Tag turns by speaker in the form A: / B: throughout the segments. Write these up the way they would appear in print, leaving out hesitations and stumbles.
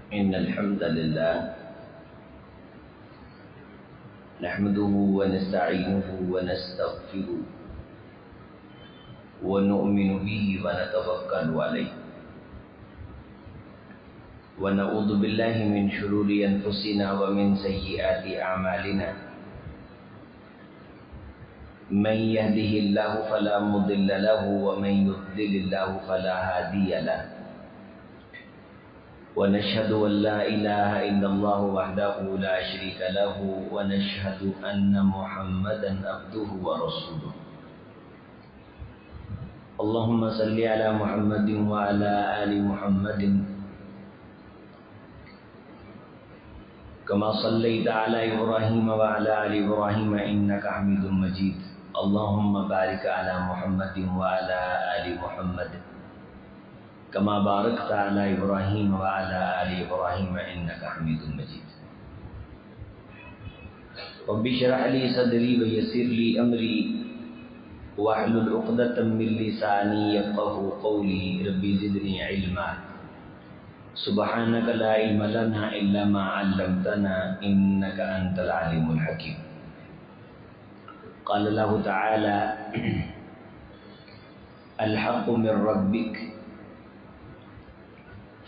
A: إن الحمد لله نحمده ونستعينه ونستغفره ونؤمن به ونتوكل عليه ونعوذ بالله من شرور أنفسنا ومن سيئات أعمالنا من يهده الله فلا مضل له ومن يضلل الله فلا هادي له ونشهد أن لا إله إلا الله وحده لا شريك له ونشهد أن محمدا عبده ورسوله اللهم صل على محمد وعلى آل محمد كما صليت على إبراهيم وعلى آل إبراهيم إنك حميد مجيد اللهم بارك على محمد وعلى آل محمد كما باركت على إبراهيم وعلى آل إبراهيم إنك حميد مجيد رب اشرح لي صدري ويسر لي أمري واحلل عقدة من لساني يفقهوا قولي رب زدني علما سبحانك لا علم لنا إلا ما علمتنا إنك أنت العليم الحكيم قال الله تعالى الحق من ربك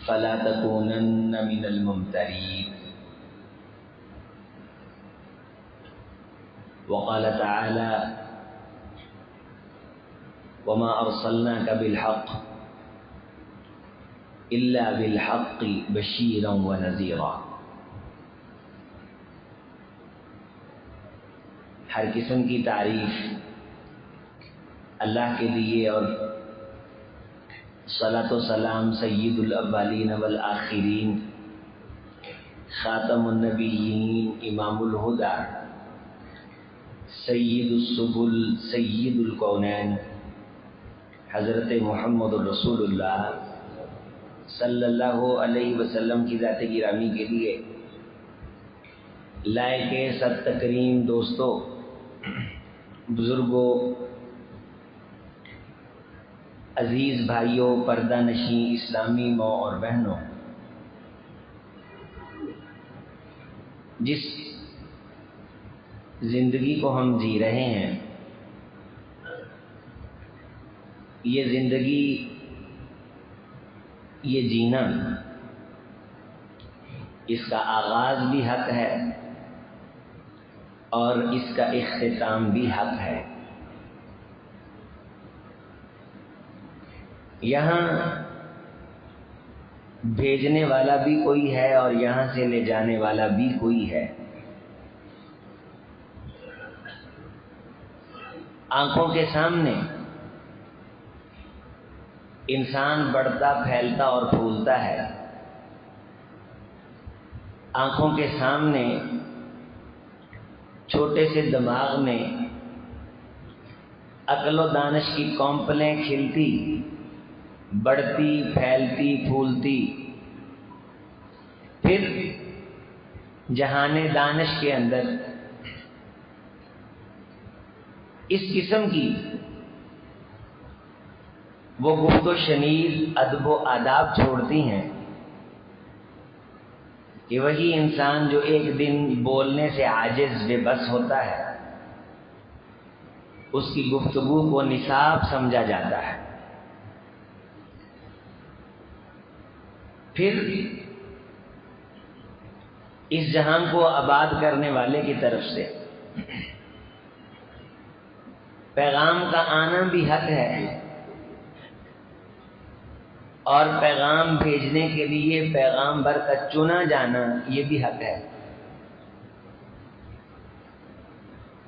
A: فلا تكونن من الممترين وقال تعالى وما أرسلناك بالحق إلا بالحق بشيرا ونذيرا ہر قسم کی تعریف اللہ کے لیے اور صلاۃ و سلام سید الاولین والآخرین خاتم النبیین امام الہدی سید السبل سید الکونین حضرت محمد رسول اللہ صلی اللہ علیہ وسلم کی ذات گرامی کے لیے لائق سب تکریم دوستوں، بزرگوں، عزیز بھائیوں، پردہ نشین اسلامی ماں اور بہنوں، جس زندگی کو ہم جی رہے ہیں یہ زندگی، یہ جینا، اس کا آغاز بھی حق ہے اور اس کا اختتام بھی حق ہے۔ یہاں بھیجنے والا بھی کوئی ہے اور یہاں سے لے جانے والا بھی کوئی ہے۔ آنکھوں کے سامنے انسان بڑھتا، پھیلتا اور پھولتا ہے۔ آنکھوں کے سامنے چھوٹے سے دماغ میں عقل و دانش کی کونپلیں کھلتی، بڑھتی، پھیلتی، پھولتی، پھر جہان دانش کے اندر اس قسم کی وہ گفت و شنید، ادب و آداب چھوڑتی ہیں کہ وہی انسان جو ایک دن بولنے سے عاجز بے بس ہوتا ہے، اس کی گفتگو کو نصاب سمجھا جاتا ہے۔ پھر اس جہان کو آباد کرنے والے کی طرف سے پیغام کا آنا بھی حق ہے اور پیغام بھیجنے کے لیے پیغامبر کا چنا جانا یہ بھی حق ہے۔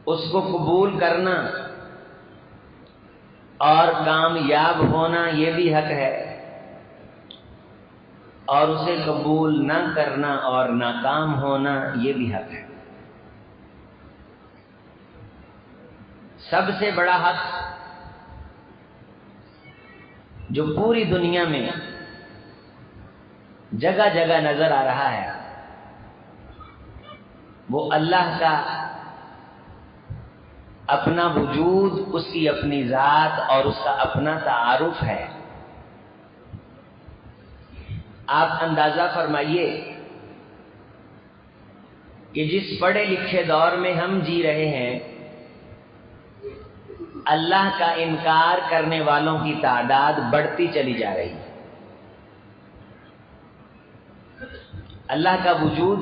A: اس کو قبول کرنا اور کامیاب ہونا یہ بھی حق ہے، اور اسے قبول نہ کرنا اور ناکام ہونا یہ بھی حق ہے۔ سب سے بڑا حق جو پوری دنیا میں جگہ جگہ نظر آ رہا ہے وہ اللہ کا اپنا وجود، اس کی اپنی ذات اور اس کا اپنا تعارف ہے۔ آپ اندازہ فرمائیے کہ جس پڑھے لکھے دور میں ہم جی رہے ہیں، اللہ کا انکار کرنے والوں کی تعداد بڑھتی چلی جا رہی ہے۔ اللہ کا وجود،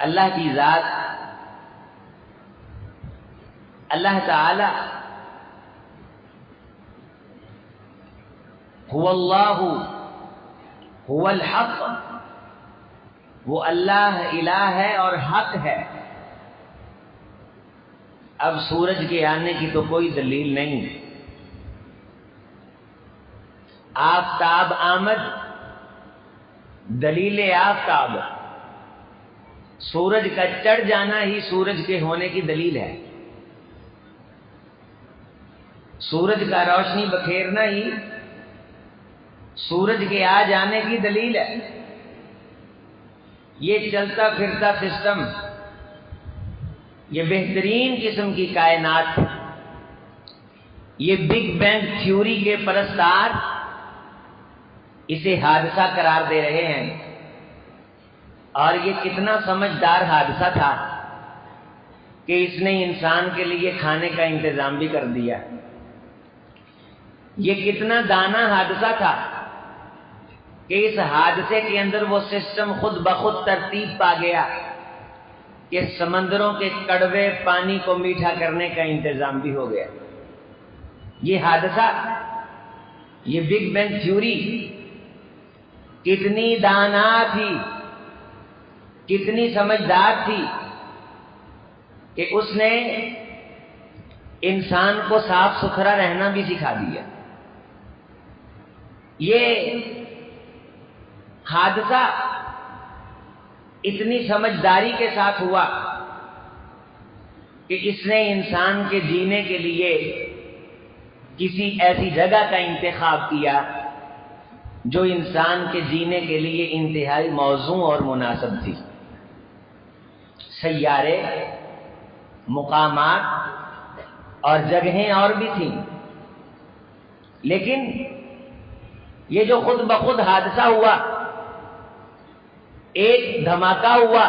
A: اللہ کی ذات، اللہ تعالی هو اللہ هو الحق، وہ اللہ الہ ہے اور حق ہے۔ اب سورج کے آنے کی تو کوئی دلیل نہیں، آفتاب آمد دلیل آفتاب، سورج کا چڑھ جانا ہی سورج کے ہونے کی دلیل ہے، سورج کا روشنی بکھیرنا ہی سورج کے آ جانے کی دلیل ہے۔ یہ چلتا پھرتا سسٹم، یہ بہترین قسم کی کائنات، یہ بگ بینگ تھیوری کے پرستار اسے حادثہ قرار دے رہے ہیں، اور یہ کتنا سمجھدار حادثہ تھا کہ اس نے انسان کے لیے کھانے کا انتظام بھی کر دیا۔ یہ کتنا دانا حادثہ تھا کہ اس حادثے کے اندر وہ سسٹم خود بخود ترتیب پا گیا کہ سمندروں کے کڑوے پانی کو میٹھا کرنے کا انتظام بھی ہو گیا۔ یہ حادثہ، یہ بگ بینگ تھیوری کتنی دانا تھی، کتنی سمجھدار تھی کہ اس نے انسان کو صاف ستھرا رہنا بھی سکھا دیا۔ یہ حادثہ اتنی سمجھداری کے ساتھ ہوا کہ اس نے انسان کے جینے کے لیے کسی ایسی جگہ کا انتخاب کیا جو انسان کے جینے کے لیے انتہائی موزوں اور مناسب تھی۔ سیارے، مقامات اور جگہیں اور بھی تھیں، لیکن یہ جو خود بخود حادثہ ہوا، ایک دھماکہ ہوا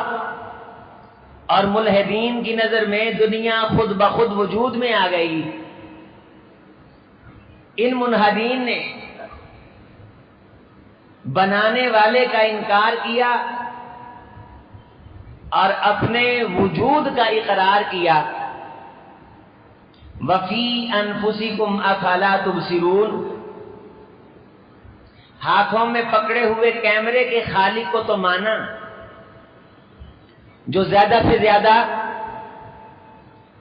A: اور ملحدین کی نظر میں دنیا خود بخود وجود میں آ گئی۔ ان ملحدین نے بنانے والے کا انکار کیا اور اپنے وجود کا اقرار کیا۔ وفی انفسکم افلا تبصرون، ہاتھوں میں پکڑے ہوئے کیمرے کے خالق کو تو مانا، جو زیادہ سے زیادہ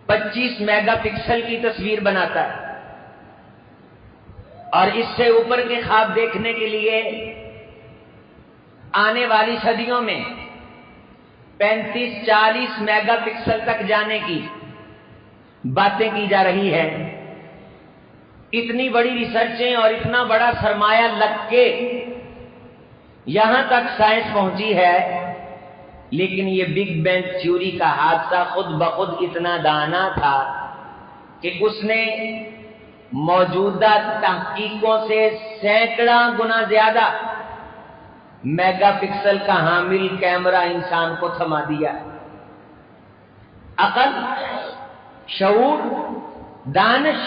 A: 25 میگا پکسل کی تصویر بناتا ہے، اور اس سے اوپر کے خواب دیکھنے کے لیے آنے والی صدیوں میں 35-40 میگا پکسل تک جانے کی باتیں کی جا رہی ہیں۔ اتنی بڑی ریسرچیں اور اتنا بڑا سرمایہ لگ کے یہاں تک سائنس پہنچی ہے، لیکن یہ بگ بینگ تھیوری کا حادثہ خود بخود اتنا دانا تھا کہ اس نے موجودہ تحقیقوں سے سینکڑا گنا زیادہ میگا پکسل کا حامل کیمرہ انسان کو تھما دیا۔ عقل، شعور، دانش،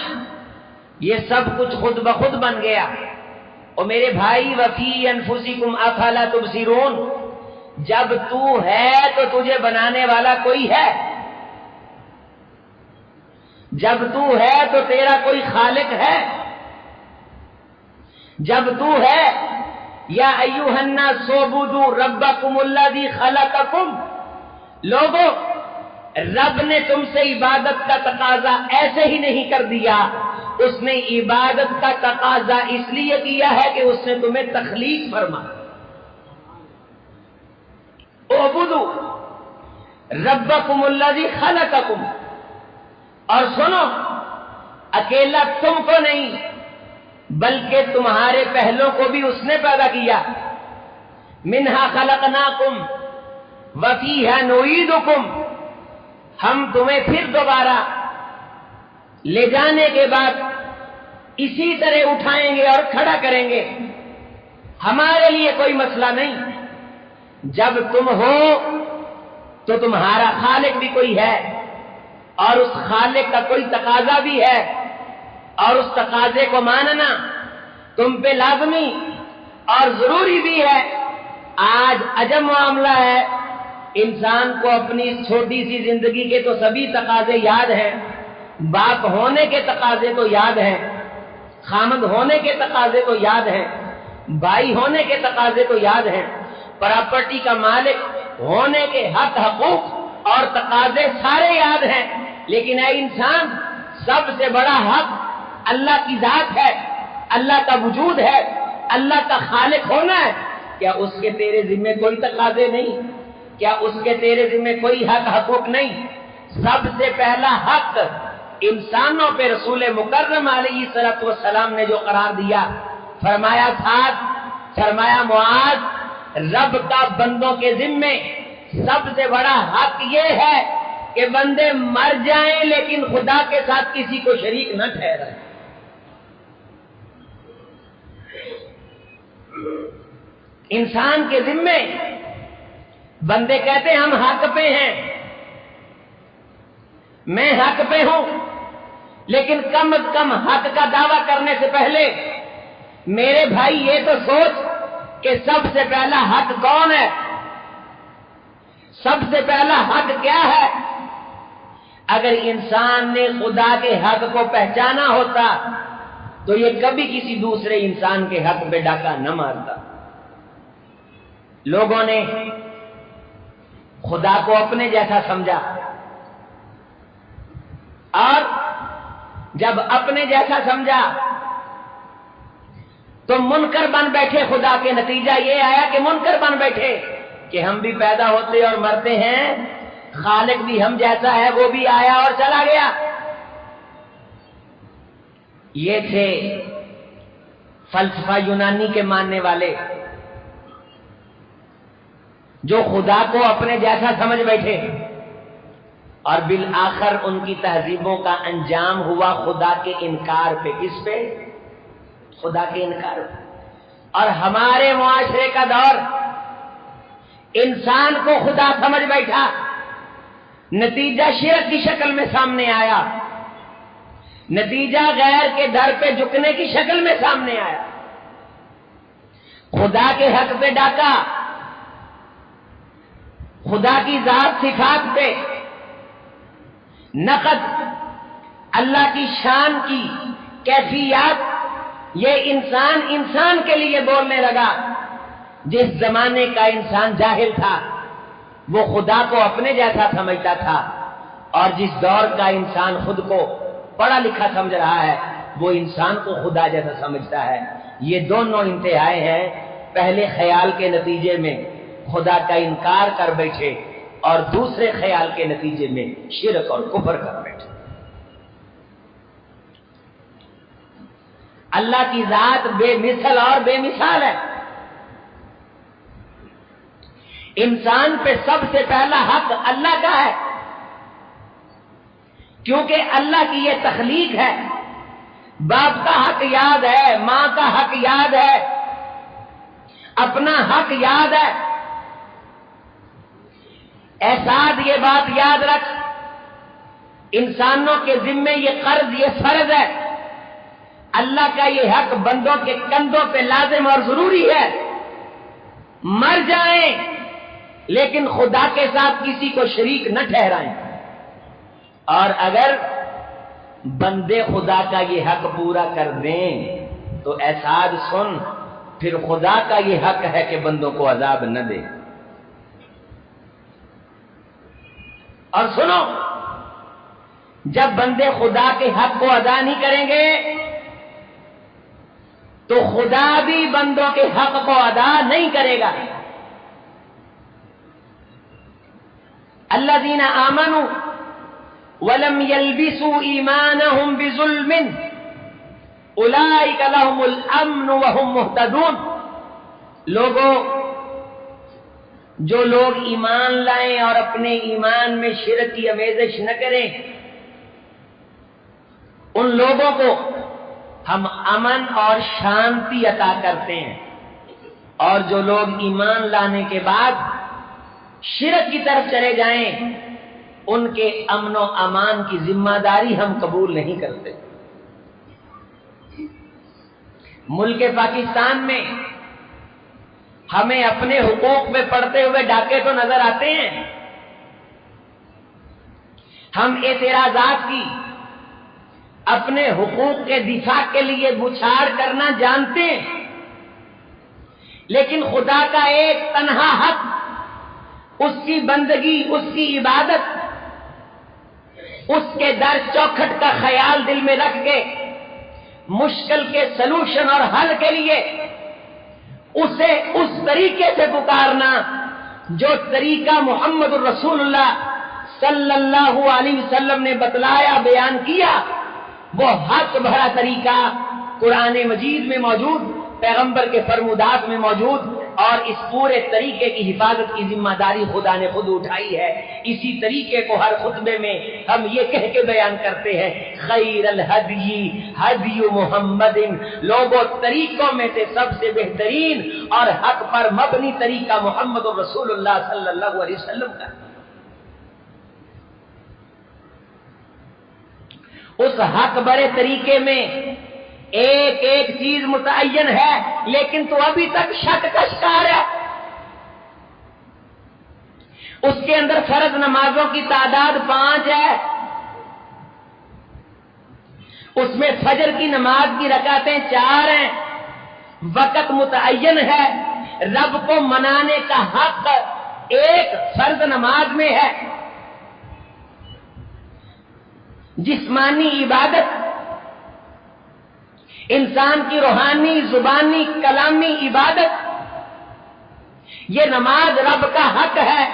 A: یہ سب کچھ خود بخود بن گیا۔ اور میرے بھائی، وفی انفسکم افلا تبصرون، جب تو ہے تو تجھے بنانے والا کوئی ہے، جب تو ہے تو تیرا کوئی خالق ہے، جب تو ہے، یا ایھا الناس اعبدوا ربکم الذی خلقکم، لوگوں، رب نے تم سے عبادت کا تقاضا ایسے ہی نہیں کر دیا، اس نے عبادت کا تقاضا اس لیے کیا ہے کہ اس نے تمہیں تخلیق فرمایا۔ اعبدوا ربکم الذی خلقکم، اور سنو، اکیلا تم کو نہیں بلکہ تمہارے پہلوں کو بھی اس نے پیدا کیا۔ منہا خلقناکم وفیہا نعیدکم، ہم تمہیں پھر دوبارہ لے جانے کے بعد اسی طرح اٹھائیں گے اور کھڑا کریں گے۔ ہمارے لیے کوئی مسئلہ نہیں. جب تم ہو تو تمہارا خالق بھی کوئی ہے اور اس خالق کا کوئی تقاضا بھی ہے اور اس تقاضے کو ماننا تم پہ لازمی اور ضروری بھی ہے. آج عجب معاملہ ہے. انسان کو اپنی اس چھوٹی سی زندگی کے تو سبھی تقاضے یاد ہیں. باپ ہونے کے تقاضے تو یاد ہیں, خامد ہونے کے تقاضے تو یاد ہیں, بھائی ہونے کے تقاضے تو یاد ہیں, پراپرٹی کا مالک ہونے کے حق حقوق اور تقاضے سارے یاد ہیں. لیکن اے انسان, سب سے بڑا حق اللہ کی ذات ہے, اللہ کا وجود ہے, اللہ کا خالق ہونا ہے. کیا اس کے تیرے ذمہ کوئی تقاضے نہیں؟ کیا اس کے تیرے ذمہ کوئی حق حقوق نہیں؟ سب سے پہلا حق انسانوں پہ رسول مکرم علیہ الصلوۃ والسلام نے جو قرار دیا, فرمایا ساتھ, فرمایا معاذ, رب کا بندوں کے ذمے سب سے بڑا حق یہ ہے کہ بندے مر جائیں لیکن خدا کے ساتھ کسی کو شریک نہ ٹھہرائیں. انسان کے ذمے بندے کہتے ہیں ہم حق پہ ہیں, میں حق پہ ہوں, لیکن کم از کم حق کا دعویٰ کرنے سے پہلے میرے بھائی یہ تو سوچ کہ سب سے پہلا حق کون ہے, سب سے پہلا حق کیا ہے. اگر انسان نے خدا کے حق کو پہچانا ہوتا تو یہ کبھی کسی دوسرے انسان کے حق پہ ڈاکہ نہ مارتا. لوگوں نے خدا کو اپنے جیسا سمجھا اور جب اپنے جیسا سمجھا تو منکر بن بیٹھے. خدا کے نتیجہ یہ آیا کہ منکر بن بیٹھے کہ ہم بھی پیدا ہوتے اور مرتے ہیں, خالق بھی ہم جیسا ہے, وہ بھی آیا اور چلا گیا. یہ تھے فلسفہ یونانی کے ماننے والے جو خدا کو اپنے جیسا سمجھ بیٹھے, اور بالآخر ان کی تہذیبوں کا انجام ہوا خدا کے انکار پہ. کس پہ؟ خدا کے انکار پہ. اور ہمارے معاشرے کا دور انسان کو خدا سمجھ بیٹھا, نتیجہ شرک کی شکل میں سامنے آیا, نتیجہ غیر کے در پہ جھکنے کی شکل میں سامنے آیا. خدا کے حق پہ ڈاکہ, خدا کی ذات صفات پہ نقد, اللہ کی شان کی کیفیات, یہ انسان کے لیے بولنے لگا. جس زمانے کا انسان جاہل تھا وہ خدا کو اپنے جیسا سمجھتا تھا, اور جس دور کا انسان خود کو پڑھا لکھا سمجھ رہا ہے وہ انسان کو خدا جیسا سمجھتا ہے. یہ دونوں انتہائی ہیں. پہلے خیال کے نتیجے میں خدا کا انکار کر بیٹھے اور دوسرے خیال کے نتیجے میں شرک اور کفر کر بیٹھے. اللہ کی ذات بے مثل اور بے مثال ہے. انسان پہ سب سے پہلا حق اللہ کا ہے, کیونکہ اللہ کی یہ تخلیق ہے. باپ کا حق یاد ہے, ماں کا حق یاد ہے, اپنا حق یاد ہے. احساس یہ بات یاد رکھ, انسانوں کے ذمے یہ قرض, یہ فرض ہے. اللہ کا یہ حق بندوں کے کندھوں پہ لازم اور ضروری ہے. مر جائیں لیکن خدا کے ساتھ کسی کو شریک نہ ٹھہرائیں. اور اگر بندے خدا کا یہ حق پورا کر دیں تو احساس سن, پھر خدا کا یہ حق ہے کہ بندوں کو عذاب نہ دے. اور سنو, جب بندے خدا کے حق کو ادا نہیں کریں گے تو خدا بھی بندوں کے حق کو ادا نہیں کرے گا. الذین آمنوا ولم يلبسوا ایمانهم بظلم اولئک لهم الامن وهم مهتدون. لوگوں, جو لوگ ایمان لائیں اور اپنے ایمان میں شرک کی آمیزش نہ کریں, ان لوگوں کو ہم امن اور شانتی عطا کرتے ہیں. اور جو لوگ ایمان لانے کے بعد شرک کی طرف چلے جائیں ان کے امن و امان کی ذمہ داری ہم قبول نہیں کرتے۔ ملک پاکستان میں ہمیں اپنے حقوق پہ پڑتے ہوئے ڈاکے تو نظر آتے ہیں، ہم اعتراضات کی اپنے حقوق کے دفاع کے لیے بچھاڑ کرنا جانتے ہیں، لیکن خدا کا ایک تنہا حق، اس کی بندگی، اس کی عبادت، اس کے در چوکھٹ کا خیال دل میں رکھ کے مشکل کے سلوشن اور حل کے لیے اسے اس طریقے سے پکارنا جو طریقہ محمد الرسول اللہ صلی اللہ علیہ وسلم نے بتلایا، بیان کیا، وہ حق بھرا طریقہ قرآن مجید میں موجود، پیغمبر کے فرمودات میں موجود، اور اس پورے طریقے کی حفاظت کی ذمہ داری خدا نے خود اٹھائی ہے۔ اسی طریقے کو ہر خطبے میں ہم یہ کہہ کے بیان کرتے ہیں، خیر الہدی ہدی محمد، لوگوں طریقوں میں سے سب سے بہترین اور حق پر مبنی طریقہ محمد الرسول اللہ صلی اللہ علیہ وسلم کا۔ اس حق برے طریقے میں ایک ایک چیز متعین ہے، لیکن تو ابھی تک شک کا شکار ہے۔ اس کے اندر فرض نمازوں کی تعداد 5 ہے، اس میں فجر کی نماز کی رکعتیں 4 ہیں، وقت متعین ہے، رب کو منانے کا حق ایک فرض نماز میں ہے، جسمانی عبادت، انسان کی روحانی زبانی کلامی عبادت، یہ نماز رب کا حق ہے،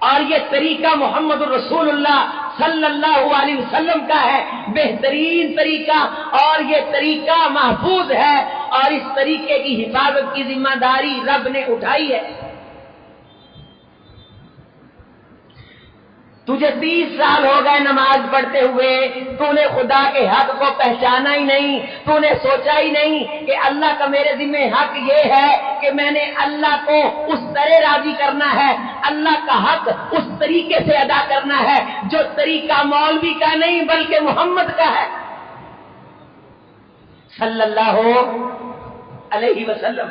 A: اور یہ طریقہ محمد الرسول اللہ صلی اللہ علیہ وسلم کا ہے، بہترین طریقہ، اور یہ طریقہ محفوظ ہے، اور اس طریقے کی حفاظت کی ذمہ داری رب نے اٹھائی ہے۔ تجھے 30 سال ہو گئے نماز پڑھتے ہوئے، تو نے خدا کے حق کو پہچانا ہی نہیں، تو نے سوچا ہی نہیں کہ اللہ کا میرے ذمہ حق یہ ہے کہ میں نے اللہ کو اس طرح راضی کرنا ہے، اللہ کا حق اس طریقے سے ادا کرنا ہے جو طریقہ مولوی کا نہیں بلکہ محمد کا ہے صلی اللہ علیہ وسلم۔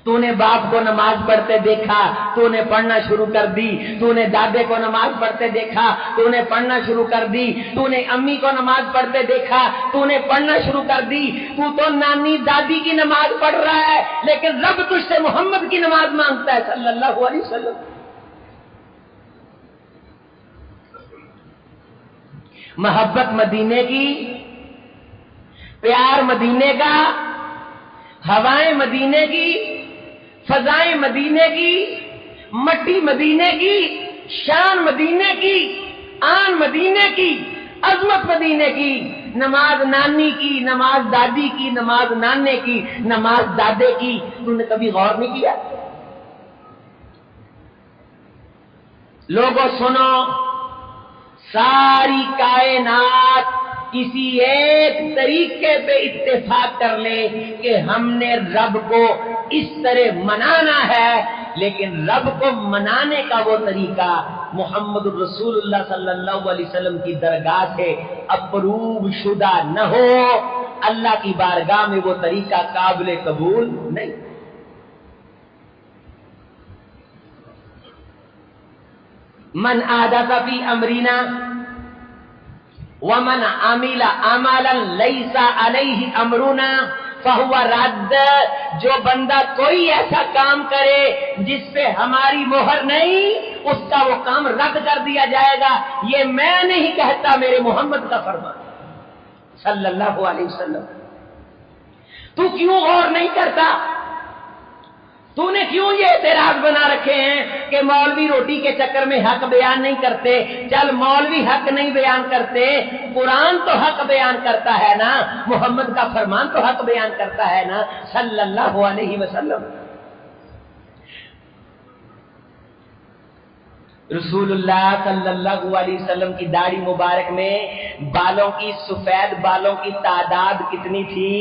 A: تو نے باپ کو نماز پڑھتے دیکھا، تو نے پڑھنا شروع کر دی، تو نے دادے کو نماز پڑھتے دیکھا، تو نے پڑھنا شروع کر دی، تو نے امی کو نماز پڑھتے دیکھا، تو نے پڑھنا شروع کر دی، تو نانی دادی کی نماز پڑھ رہا ہے، لیکن رب تجھ سے محمد کی نماز مانگتا ہے صلی اللہ علیہ وسلم۔ محبت مدینے کی، پیار مدینے کا، ہوائیں مدینے کی، فضائیں مدینے کی، مٹی مدینے کی، شان مدینے کی، آن مدینے کی، عظمت مدینے کی، نماز نانی کی، نماز دادی کی، نماز نانے کی، نماز دادے کی، تو نے کبھی غور نہیں کیا؟ لوگوں سنو، ساری کائنات کسی ایک طریقے پہ اتفاق کر لے کہ ہم نے رب کو اس طرح منانا ہے، لیکن رب کو منانے کا وہ طریقہ محمد الرسول اللہ صلی اللہ علیہ وسلم کی درگاہ سے اپروو شدہ نہ ہو، اللہ کی بارگاہ میں وہ طریقہ قابل قبول نہیں۔ من احدث فی امرنا ومن عمل عملا لیس علیہ امرنا فہو رد، جو بندہ کوئی ایسا کام کرے جس پہ ہماری مہر نہیں، اس کا وہ کام رد کر دیا جائے گا۔ یہ میں نہیں کہتا، میرے محمد کا فرمان صلی اللہ علیہ وسلم۔ تو کیوں غور نہیں کرتا؟ تو نے کیوں یہ اعتراض بنا رکھے ہیں کہ مولوی روٹی کے چکر میں حق بیان نہیں کرتے؟ چل، مولوی حق نہیں بیان کرتے، قرآن تو حق بیان کرتا ہے نا، محمد کا فرمان تو حق بیان کرتا ہے نا صلی اللہ علیہ وسلم۔ رسول اللہ صلی اللہ علیہ وسلم کی داڑھی مبارک میں بالوں کی سفید بالوں کی تعداد کتنی تھی؟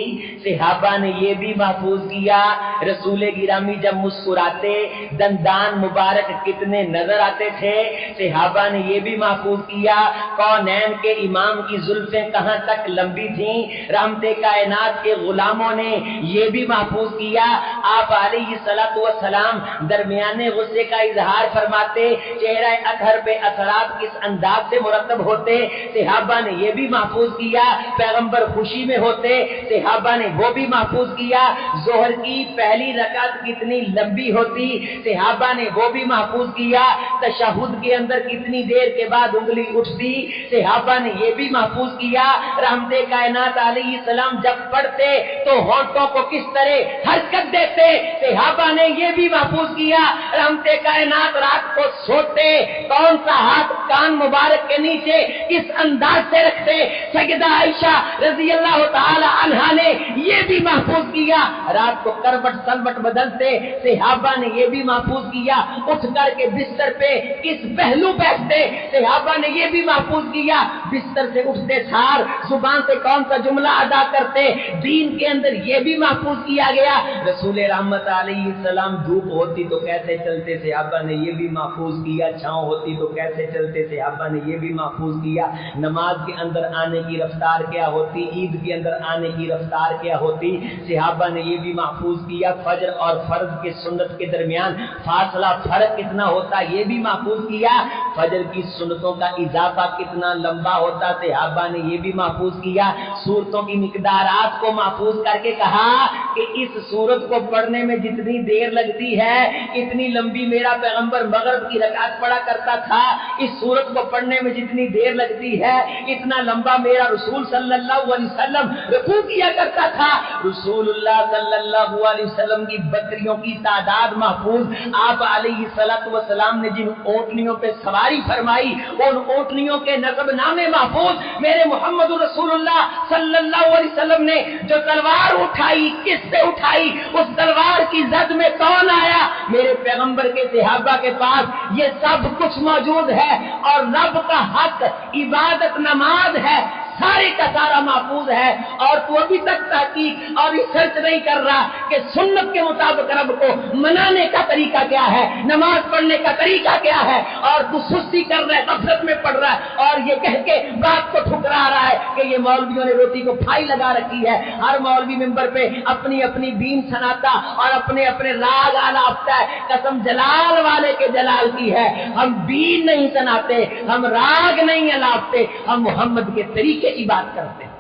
A: صحابہ نے یہ بھی محفوظ کیا۔ رسول گرامی جب مسکراتے دندان مبارک کتنے نظر آتے تھے، صحابہ نے یہ بھی محفوظ کیا۔ کونین کے امام کی زلفیں کہاں تک لمبی تھیں، رحمت کائنات کے غلاموں نے یہ بھی محفوظ کیا۔ آپ علیہ الصلوۃ والسلام درمیانے غصے کا اظہار فرماتے، چہرہ اطہر پہ اثرات کس انداز سے مرتب ہوتے، صحابہ نے یہ بھی محفوظ کیا۔ پیغمبر خوشی میں ہوتے، صحابہ نے وہ بھی محفوظ کیا۔ ظہر کی پہلی رکعت کتنی لمبی ہوتی، صحابہ نے وہ بھی محفوظ کیا۔ تشہد کے اندر کتنی دیر کے بعد انگلی اٹھتی، صحابہ نے یہ بھی محفوظ کیا۔ رحمت کائنات علیہ السلام جب پڑھتے تو ہونٹوں کو کس طرح حرکت دیتے، صحابہ نے یہ بھی محفوظ کیا۔ رحمت کائنات رات کو سوتے کون سا ہاتھ کان مبارک کے نیچے کس انداز سے رکھتے، سیدہ عائشہ رضی اللہ تعالی عنہا نے یہ بھی محفوظ کیا۔ رات کو کروٹ سلوٹ بدلتے، صحابہ نے یہ بھی محفوظ کیا۔ اٹھ کر کے بستر پہ کس پہلو بیٹھتے، صحابہ نے یہ بھی محفوظ کیا۔ بستر سے اٹھتے سار زبان سے کون سا جملہ ادا کرتے، دین کے اندر یہ بھی محفوظ کیا گیا۔ رسول رحمت علیہ السلام دھوپ ہوتی تو کیسے چلتے، صحابہ نے یہ بھی محفوظ کیا۔ چھاؤں ہوتی تو کیسے چلتے، صحابہ نے یہ بھی محفوظ کیا۔ نماز کے اندر آنے کی رفتار کیا ہوتی، عید کے اندر آنے کی رفتار کیا ہوتی، صحابہ نے یہ بھی محفوظ کیا۔ فجر اور فرض کے سنت کے درمیان فاصلہ فرق کتنا ہوتا یہ بھی محفوظ کیا۔ فجر کی سنتوں کا اضافہ کتنا لمبا ہوتا، صحابہ نے یہ بھی محفوظ کیا۔ سورتوں کی مقدارات کو محفوظ کر کے کہا کہ اس سورت کو پڑھنے میں جتنی دیر لگتی ہے اتنی لمبی میرا پیغمبر مغرب کی رکعت پڑھا کرتا تھا، اس سورت کو پڑھنے میں جتنی دیر لگتی ہے اتنا لمبا میرا رسول صلی اللہ علیہ وسلم رکوع کیا کرتا تھا۔ رسول اللہ صلی اللہ علیہ وسلم کی بکریوں کی تعداد محفوظ۔ آپ علیہ الصلوۃ والسلام نے جن اونٹنیوں پہ سواری فرمائی ان اونٹنیوں کے نسب نامے محفوظ۔ میرے محمد رسول اللہ صلی اللہ علیہ وسلم نے جو تلوار اٹھائی کس سے اٹھائی، اس تلوار کی زد میں کون آیا، میرے پیغمبر کے صحابہ کے پاس یہ سب کچھ موجود ہے۔ اور رب کا حق عبادت نماز ہے، سارے کا سارا محفوظ ہے۔ اور تو ابھی تک تحقیق اور ریسرچ نہیں کر رہا کہ سنت کے مطابق رب کو منانے کا طریقہ کیا ہے، نماز پڑھنے کا طریقہ کیا ہے، اور تو سستی کر رہا ہے، غفلت میں پڑھ رہا ہے اور یہ کہہ کے بات کو ٹھکرا رہا ہے کہ یہ مولویوں نے روٹی کو پھائی لگا رکھی ہے۔ ہر مولوی ممبر پہ اپنی اپنی بین سناتا اور اپنے اپنے راگ آلاپتا ہے، قسم جلال والے کے جلال کی ہے، ہم بین نہیں سناتے، ہم راگ نہیں الاپتے، ہم محمد کے طریقے کی بات کرتے ہیں۔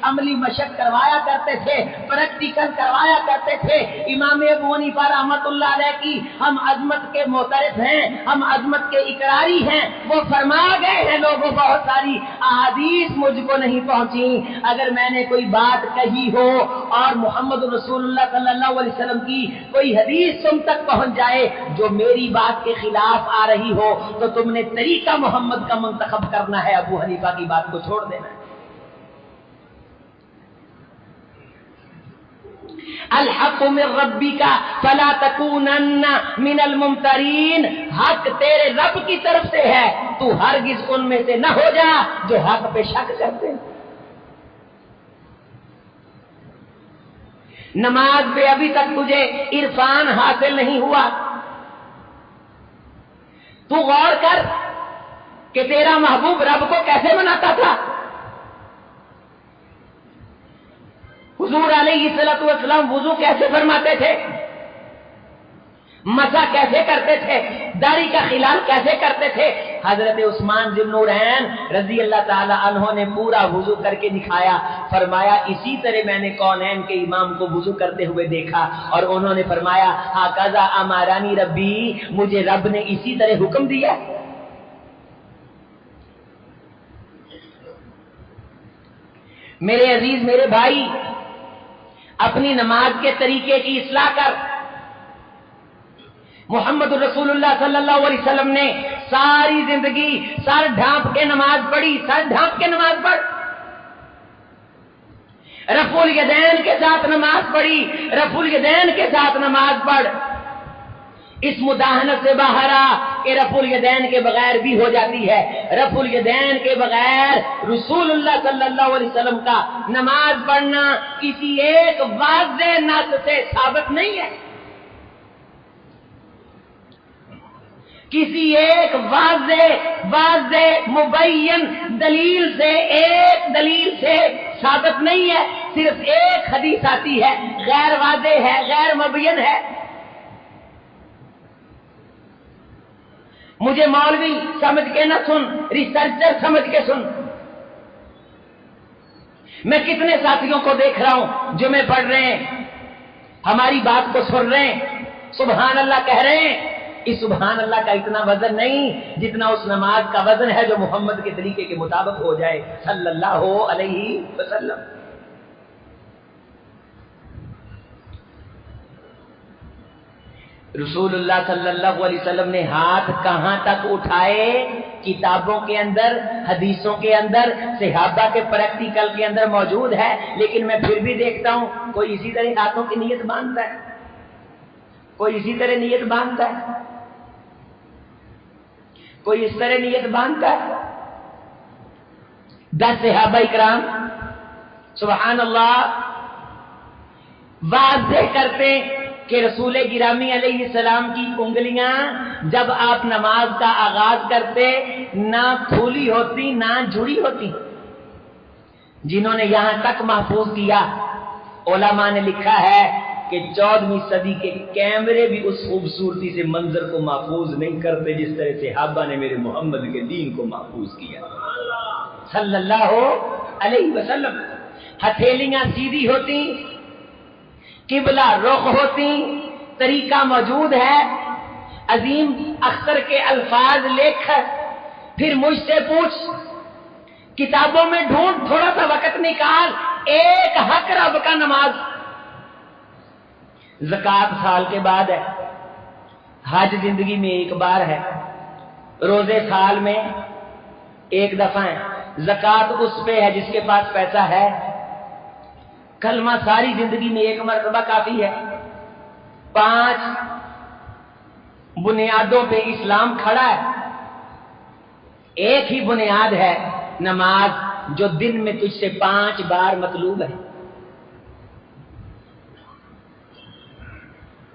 A: عملی مشق کروایا کرتے تھے، پریکٹیکل کروایا کرتے تھے۔ امام ابو حنیفہ رحمۃ اللہ علیہ کی ہم عظمت کے معترف ہیں، ہم عظمت کے اقراری ہیں۔ وہ فرما گئے ہیں لوگوں، بہت ساری احادیث مجھ کو نہیں پہنچی، اگر میں نے کوئی بات کہی ہو اور محمد رسول اللہ صلی اللہ علیہ وسلم کی کوئی حدیث تم تک پہنچ جائے جو میری بات کے خلاف آ رہی ہو تو تم نے طریقہ محمد کا منتخب کرنا ہے، ابو حنیفہ کی بات کو چھوڑ دینا ہے۔ الحق من ربک فلا تکونن من الممترین، حق تیرے رب کی طرف سے ہے، تو ہرگز ان میں سے نہ ہو جا جو حق پہ شک کرتے ہیں۔ نماز پہ ابھی تک تجھے عرفان حاصل نہیں ہوا، تو غور کر کہ تیرا محبوب رب کو کیسے مناتا تھا۔ حضور علیہ الصلوۃ والسلام وضو کیسے فرماتے تھے، مسح کیسے کرتے تھے، داڑھی کا خلال کیسے کرتے تھے۔ حضرت عثمان ذی النورین رضی اللہ تعالی عنہ نے پورا وضو کر کے دکھایا، فرمایا اسی طرح میں نے کونین کے امام کو وضو کرتے ہوئے دیکھا، اور انہوں نے فرمایا ہاکذا امرانی ربی، مجھے رب نے اسی طرح حکم دیا۔ میرے عزیز میرے بھائی، اپنی نماز کے طریقے کی اصلاح کر۔ محمد رسول اللہ صلی اللہ علیہ وسلم نے ساری زندگی سر ڈھانپ کے نماز پڑھی، سر ڈھانپ کے نماز پڑھ۔ رفع الیدین کے ساتھ نماز پڑھی، رفع الیدین کے ساتھ نماز پڑھ۔ اس مداہنت سے باہر آ کہ رفع الیدین کے بغیر بھی ہو جاتی ہے۔ رفع الیدین کے بغیر رسول اللہ صلی اللہ علیہ وسلم کا نماز پڑھنا کسی ایک واضح نص سے ثابت نہیں ہے، کسی ایک واضح مبین دلیل سے، ایک دلیل سے ثابت نہیں ہے۔ صرف ایک حدیث آتی ہے، غیر واضح ہے، غیر مبین ہے۔ مجھے مولوی سمجھ کے نہ سن، ریسرچر سمجھ کے سن۔ میں کتنے ساتھیوں کو دیکھ رہا ہوں جمعے پڑھ رہے ہیں، ہماری بات کو سن رہے ہیں، سبحان اللہ کہہ رہے ہیں۔ اس سبحان اللہ کا اتنا وزن نہیں جتنا اس نماز کا وزن ہے جو محمد کے طریقے کے مطابق ہو جائے صلی اللہ علیہ وسلم۔ رسول اللہ صلی اللہ علیہ وسلم نے ہاتھ کہاں تک اٹھائے؟ کتابوں کے اندر، حدیثوں کے اندر، صحابہ کے پریکٹیکل کے اندر موجود ہے، لیکن میں پھر بھی دیکھتا ہوں کوئی اسی طرح ہاتھوں کی نیت باندھتا ہے، کوئی اسی طرح نیت باندھتا ہے، کوئی اس طرح نیت باندھتا ہے۔ 10 صحابہ اکرام سبحان اللہ واضح کرتے کہ رسول گرامی علیہ السلام کی انگلیاں جب آپ نماز کا آغاز کرتے نہ کھلی ہوتی نہ جڑی ہوتی۔ جنہوں نے یہاں تک محفوظ کیا، علماء نے لکھا ہے کہ 14ویں صدی کے کیمرے بھی اس خوبصورتی سے منظر کو محفوظ نہیں کرتے جس طرح صحابہ نے میرے محمد کے دین کو محفوظ کیا صلی اللہ علیہ وسلم۔ ہتھیلیاں سیدھی ہوتی، قبلہ رخ ہوتی، طریقہ موجود ہے۔ عظیم اختر کے الفاظ لکھ، پھر مجھ سے پوچھ، کتابوں میں ڈھونڈ، تھوڑا سا وقت نکال، ایک حق رب کا نماز۔ زکوٰۃ سال کے بعد ہے، حج زندگی میں ایک بار ہے، روزے سال میں ایک دفعہ ہے، زکوٰۃ اس پہ ہے جس کے پاس پیسہ ہے، کلمہ ساری زندگی میں ایک مرتبہ کافی ہے۔ 5 بنیادوں پہ اسلام کھڑا ہے، ایک ہی بنیاد ہے نماز جو دن میں تجھ سے 5 بار مطلوب ہے،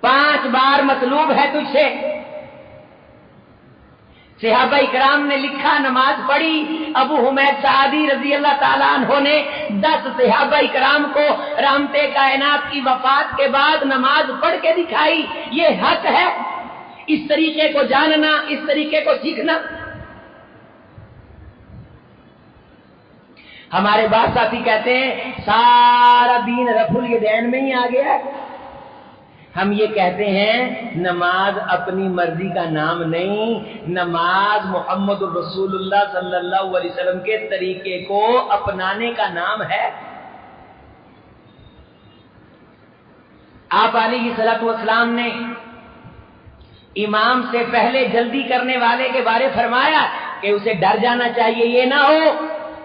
A: 5 بار مطلوب ہے تجھ سے۔ صحابہ اکرام نے لکھا، نماز پڑھی۔ ابو حمید سعدی رضی اللہ تعالیٰ عنہ نے 10 صحابہ اکرام کو رحمت کائنات کی وفات کے بعد نماز پڑھ کے دکھائی۔ یہ حق ہے، اس طریقے کو جاننا، اس طریقے کو سیکھنا۔ ہمارے بعض ساتھی کہتے ہیں سارا دین رفع الیدین میں ہی آ گیا ہے۔ ہم یہ کہتے ہیں نماز اپنی مرضی کا نام نہیں، نماز محمد الرسول اللہ صلی اللہ علیہ وسلم کے طریقے کو اپنانے کا نام ہے۔ آپ علیہ الصلوۃ والسلام نے امام سے پہلے جلدی کرنے والے کے بارے فرمایا کہ اسے ڈر جانا چاہیے، یہ نہ ہو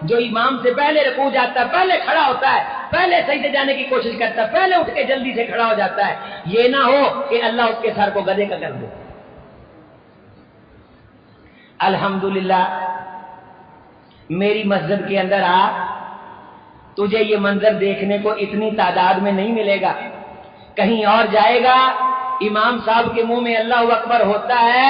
A: جو امام سے پہلے رکوع جاتا ہے، پہلے کھڑا ہوتا ہے، پہلے سجدے جانے کی کوشش کرتا ہے، پہلے اٹھ کے جلدی سے کھڑا ہو جاتا ہے، یہ نہ ہو کہ اللہ اس کے سر کو گدھے کا کر دے۔ الحمدللہ میری مسجد کے اندر آ، تجھے یہ منظر دیکھنے کو اتنی تعداد میں نہیں ملے گا، کہیں اور جائے گا امام صاحب کے منہ میں اللہ اکبر ہوتا ہے،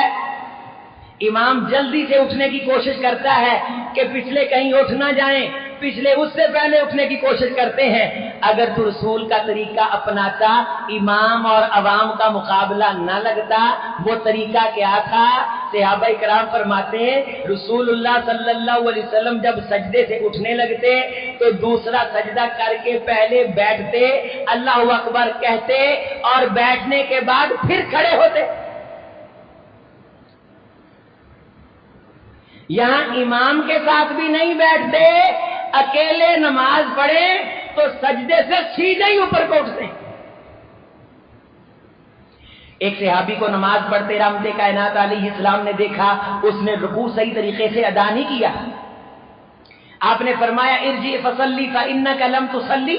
A: امام جلدی سے اٹھنے کی کوشش کرتا ہے کہ پچھلے کہیں اٹھ نہ جائیں، پچھلے اس سے پہلے اٹھنے کی کوشش کرتے ہیں۔ اگر تو رسول کا طریقہ اپناتا، امام اور عوام کا مقابلہ نہ لگتا۔ وہ طریقہ کیا تھا؟ صحابہ کرام فرماتے ہیں رسول اللہ صلی اللہ علیہ وسلم جب سجدے سے اٹھنے لگتے تو دوسرا سجدہ کر کے پہلے بیٹھتے، اللہ اکبر کہتے اور بیٹھنے کے بعد پھر کھڑے ہوتے۔ یہاں امام کے ساتھ بھی نہیں بیٹھتے، اکیلے نماز پڑھے تو سجدے سے سیدھے ہی اوپر کو اٹھتے ہیں۔ ایک صحابی کو نماز پڑھتے رحمت کائنات علیہ السلام نے دیکھا، اس نے رکوع صحیح طریقے سے ادا نہیں کیا۔ آپ نے فرمایا ارجع فصلی فانک لم تصلی،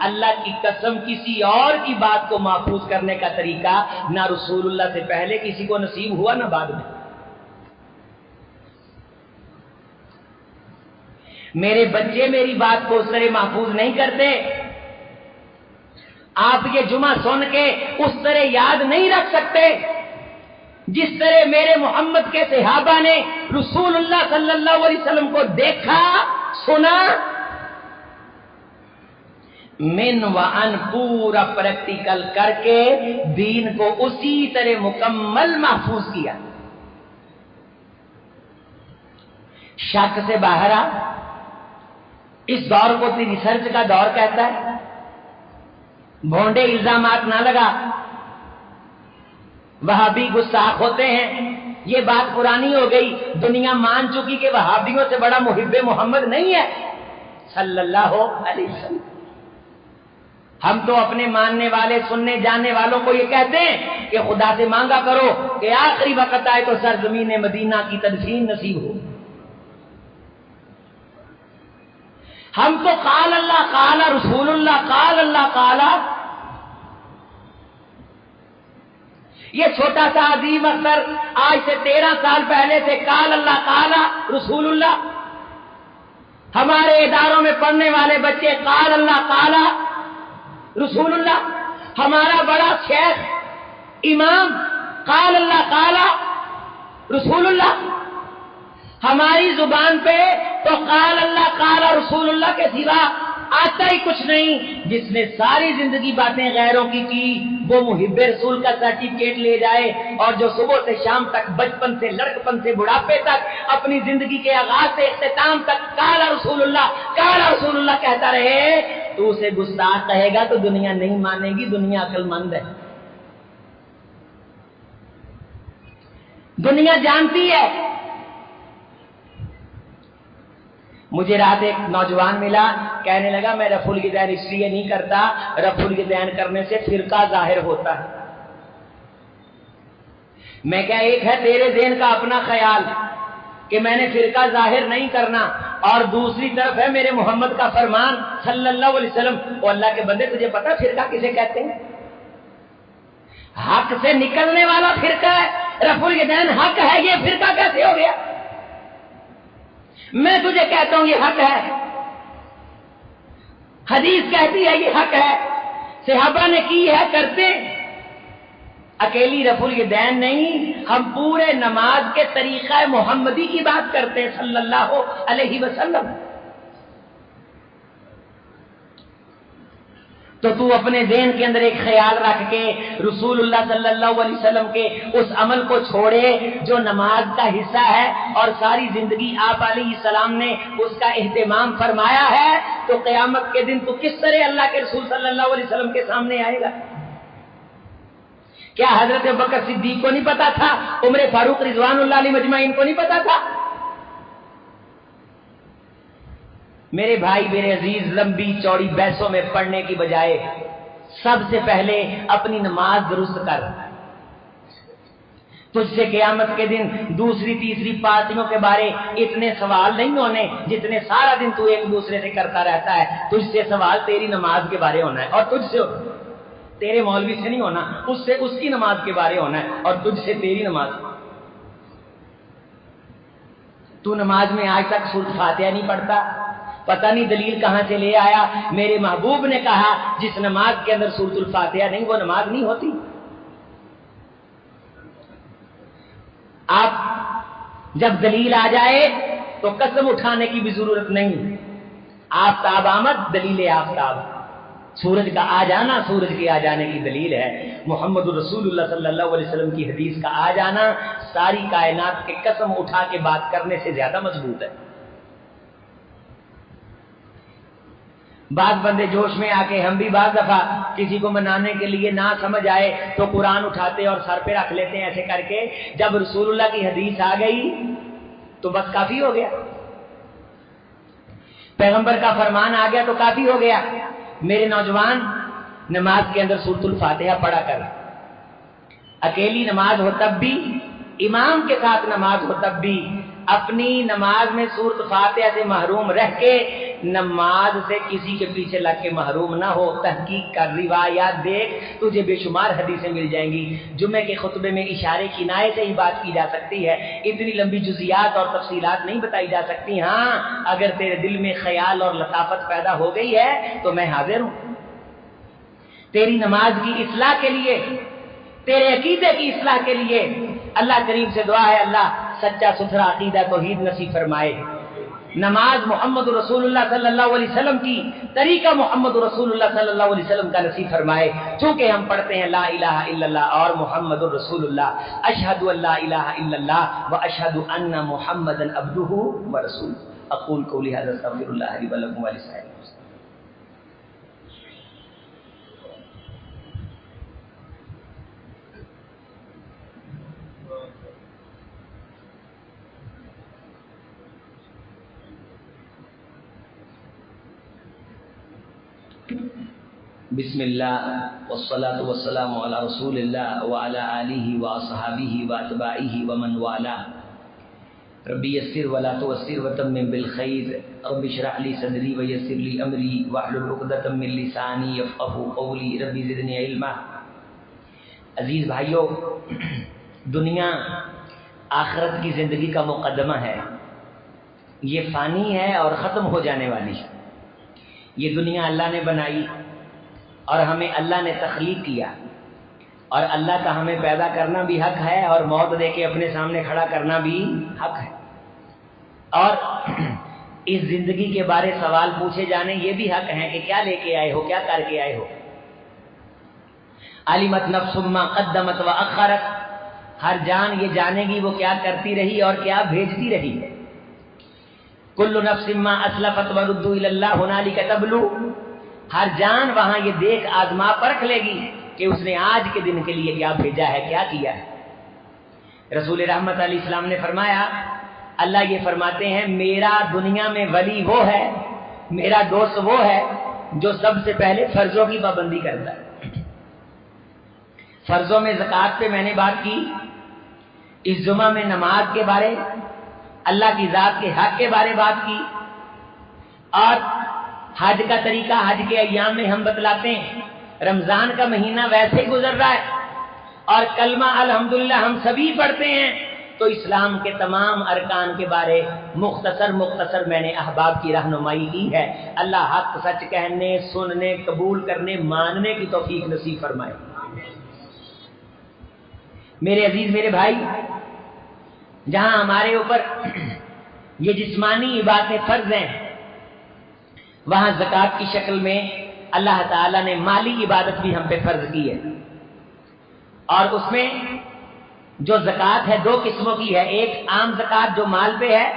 A: اللہ کی قسم کسی اور کی بات کو محفوظ کرنے کا طریقہ نہ رسول اللہ سے پہلے کسی کو نصیب ہوا نہ بعد میں. میرے بچے میری بات کو اس طرح محفوظ نہیں کرتے. آپ یہ جمعہ سن کے اس طرح یاد نہیں رکھ سکتے جس طرح میرے محمد کے صحابہ نے رسول اللہ صلی اللہ علیہ وسلم کو دیکھا سنا من و ان پورا پریکٹیکل کر کے دین کو اسی طرح مکمل محفوظ کیا. شک سے باہر آ. اس دور کو ریسرچ کا دور کہتا ہے. بھونڈے الزامات نہ لگا. وہابی گستاخ ہوتے ہیں. یہ بات پرانی ہو گئی. دنیا مان چکی کہ وہابیوں سے بڑا محب محمد نہیں ہے صلی اللہ علیہ وسلم. ہم تو اپنے ماننے والے سننے جاننے والوں کو یہ کہتے ہیں کہ خدا سے مانگا کرو کہ آخری وقت آئے تو سرزمین مدینہ کی تدفین نصیب ہو. ہم تو قال اللہ قال رسول اللہ قال اللہ قال. یہ چھوٹا سا عظیم اختر آج سے 13 سال پہلے سے قال اللہ قال رسول اللہ. ہمارے اداروں میں پڑھنے والے بچے قال اللہ قال رسول اللہ. ہمارا بڑا شیخ امام قال اللہ قال رسول اللہ. ہماری زبان پہ تو قال اللہ قال رسول اللہ کے سوا آتا ہی کچھ نہیں. جس نے ساری زندگی باتیں غیروں کی وہ محب رسول کا سرٹیفکیٹ لے جائے اور جو صبح سے شام تک بچپن سے لڑکپن سے بڑھاپے تک اپنی زندگی کے آغاز سے اختتام تک قال رسول اللہ کہتا رہے تو اسے گستاخ کہے گا تو دنیا نہیں مانے گی. دنیا عقل مند ہے. دنیا جانتی ہے. مجھے رات ایک نوجوان ملا کہنے لگا میں رفع الیدین اس لیے نہیں کرتا, رفع الیدین کرنے سے فرقہ ظاہر ہوتا ہے. میں کہا ایک ہے تیرے ذہن کا اپنا خیال کہ میں نے فرقہ ظاہر نہیں کرنا اور دوسری طرف ہے میرے محمد کا فرمان صلی اللہ علیہ وسلم. او اللہ کے بندے تجھے پتا فرقہ کسے کہتے ہیں؟ حق سے نکلنے والا فرقہ ہے. رفع الیدین حق ہے, یہ فرقہ کیسے ہو گیا؟ میں تجھے کہتا ہوں یہ حق ہے. حدیث کہتی ہے یہ حق ہے. صحابہ نے کی ہے کرتے. اکیلی رفع الیدین نہیں, ہم پورے نماز کے طریقہ محمدی کی بات کرتے ہیں صلی اللہ علیہ وسلم. تو اپنے ذہن کے اندر ایک خیال رکھ کے رسول اللہ صلی اللہ علیہ وسلم کے اس عمل کو چھوڑے جو نماز کا حصہ ہے اور ساری زندگی آپ علیہ السلام نے اس کا اہتمام فرمایا ہے, تو قیامت کے دن تو کس طرح اللہ کے رسول صلی اللہ علیہ وسلم کے سامنے آئے گا؟ کیا حضرت بکر صدیق کو نہیں پتا تھا؟ عمر فاروق رضوان اللہ علیہ مجمعین کو نہیں پتا تھا؟ میرے بھائی میرے عزیز, لمبی چوڑی بحثوں میں پڑھنے کی بجائے سب سے پہلے اپنی نماز درست کر. تجھ سے قیامت کے دن دوسری تیسری پارٹیوں کے بارے اتنے سوال نہیں ہونے جتنے سارا دن تو ایک دوسرے سے کرتا رہتا ہے. تجھ سے سوال تیری نماز کے بارے ہونا ہے اور تجھ سے تیرے مولوی سے نہیں ہونا, اس سے اس کی نماز کے بارے ہونا ہے اور تجھ سے تیری نماز. تو نماز میں آج تک سورۃ فاتحہ نہیں پڑھتا, پتہ نہیں دلیل کہاں سے لے آیا. میرے محبوب نے کہا جس نماز کے اندر سورۃ الفاتحہ نہیں وہ نماز نہیں ہوتی. آپ جب دلیل آ جائے تو قسم اٹھانے کی بھی ضرورت نہیں. آفتاب آمد دلیل آفتاب, سورج کا آ جانا سورج کے آ جانے کی دلیل ہے. محمد رسول اللہ صلی اللہ علیہ وسلم کی حدیث کا آ جانا ساری کائنات کے قسم اٹھا کے بات کرنے سے زیادہ مضبوط ہے. بعض بندے جوش میں آ کے, ہم بھی بعض دفعہ کسی کو منانے کے لیے نہ سمجھ آئے تو قرآن اٹھاتے اور سر پہ رکھ لیتے ہیں ایسے کر کے. جب رسول اللہ کی حدیث آ گئی تو بس کافی ہو گیا, پیغمبر کا فرمان آ گیا تو کافی ہو گیا. میرے نوجوان, نماز کے اندر سورۃ الفاتحہ پڑھا کر. اکیلی نماز ہو تب بھی, امام کے ساتھ نماز ہو تب بھی, اپنی نماز میں سورۃ فاتحہ سے محروم رہ کے نماز سے کسی کے پیچھے لگ کے محروم نہ ہو، تحقیق کر، روایات دیکھ، تجھے بے شمار حدیثیں مل جائیں گی۔ جمعے کے خطبے میں اشارے کنایے سے ہی بات کی جا سکتی ہے، اتنی لمبی جزیات اور تفصیلات نہیں بتائی جا سکتی۔ ہاں اگر تیرے دل میں خیال اور لطافت پیدا ہو گئی ہے تو میں حاضر ہوں تیری نماز کی اصلاح کے لیے، تیرے عقیدے کی اصلاح کے لیے۔ اللہ کریم سے دعا ہے اللہ سچا ستھرا عقیدہ توحید نصیب فرمائے، نماز محمد رسول اللہ صلی اللہ علیہ وسلم کی، طریقہ محمد رسول اللہ صلی اللہ علیہ وسلم کا نصیب فرمائے۔ چونکہ ہم پڑھتے ہیں لا الہ الا اللہ اور محمد رسول اللہ، اشہد ان لا الہ الا اللہ و اشہد ان محمدا عبدہ و رسولہ۔ اقول قولی ھذا استغفر اللہ لی ولکم ولسائر المسلمین۔ بسم اللہ والصلاة والسلام علی رسول اللہ وعلی آلہ واصحابہ واتباعہ ومن والاه۔ ربی یسر ولا تعسر وتمم بالخیر، رب اشرح لی صدری ویسر لی امری واحلل عقدۃ من لسانی یفقهوا قولی، ربی زدنی علما۔ عزیز بھائیو، دنیا آخرت کی زندگی کا مقدمہ ہے، یہ فانی ہے اور ختم ہو جانے والی ہے۔ یہ دنیا اللہ نے بنائی اور ہمیں اللہ نے تخلیق کیا، اور اللہ کا ہمیں پیدا کرنا بھی حق ہے اور موت دے کے اپنے سامنے کھڑا کرنا بھی حق ہے، اور اس زندگی کے بارے سوال پوچھے جانے یہ بھی حق ہیں کہ کیا لے کے آئے ہو، کیا کر کے آئے ہو۔ علمت نفس ما قدمت واخرت، ہر جان یہ جانے گی وہ کیا کرتی رہی اور کیا بھیجتی رہی۔ کل نفس ما اسلفت وردوا الی اللہ ہنالک تبلو، ہر جان وہاں یہ دیکھ آزما پرکھ لے گی کہ اس نے آج کے دن کے لیے کیا بھیجا ہے، کیا کیا ہے۔ رسول رحمت علیہ السلام نے فرمایا، اللہ یہ فرماتے ہیں میرا دنیا میں ولی وہ ہے، میرا دوست وہ ہے جو سب سے پہلے فرضوں کی پابندی کرتا ہے۔ فرضوں میں زکوٰۃ پہ میں نے بات کی، اس جمعہ میں نماز کے بارے، اللہ کی ذات کے حق کے بارے بات کی، اور حج کا طریقہ حج کے ایام میں ہم بتلاتے ہیں۔ رمضان کا مہینہ ویسے ہی گزر رہا ہے اور کلمہ الحمدللہ ہم سبھی پڑھتے ہیں، تو اسلام کے تمام ارکان کے بارے مختصر میں نے احباب کی رہنمائی کی ہے۔ اللہ حق سچ کہنے، سننے، قبول کرنے، ماننے کی توفیق نصیب فرمائے۔ میرے عزیز، میرے بھائی، جہاں ہمارے اوپر یہ جسمانی عبادتیں فرض ہیں، وہاں زکوٰۃ کی شکل میں اللہ تعالیٰ نے مالی عبادت بھی ہم پہ فرض کی ہے، اور اس میں جو زکوٰۃ ہے دو قسموں کی ہے، ایک عام زکوٰۃ جو مال پہ ہے،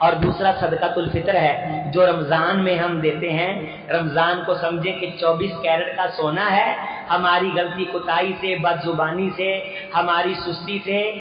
A: اور دوسرا صدقۃ الفطر ہے جو رمضان میں ہم دیتے ہیں۔ رمضان کو سمجھے کہ 24 کیرٹ کا سونا ہے، ہماری غلطی کوتاہی سے، بد زبانی سے، ہماری سستی سے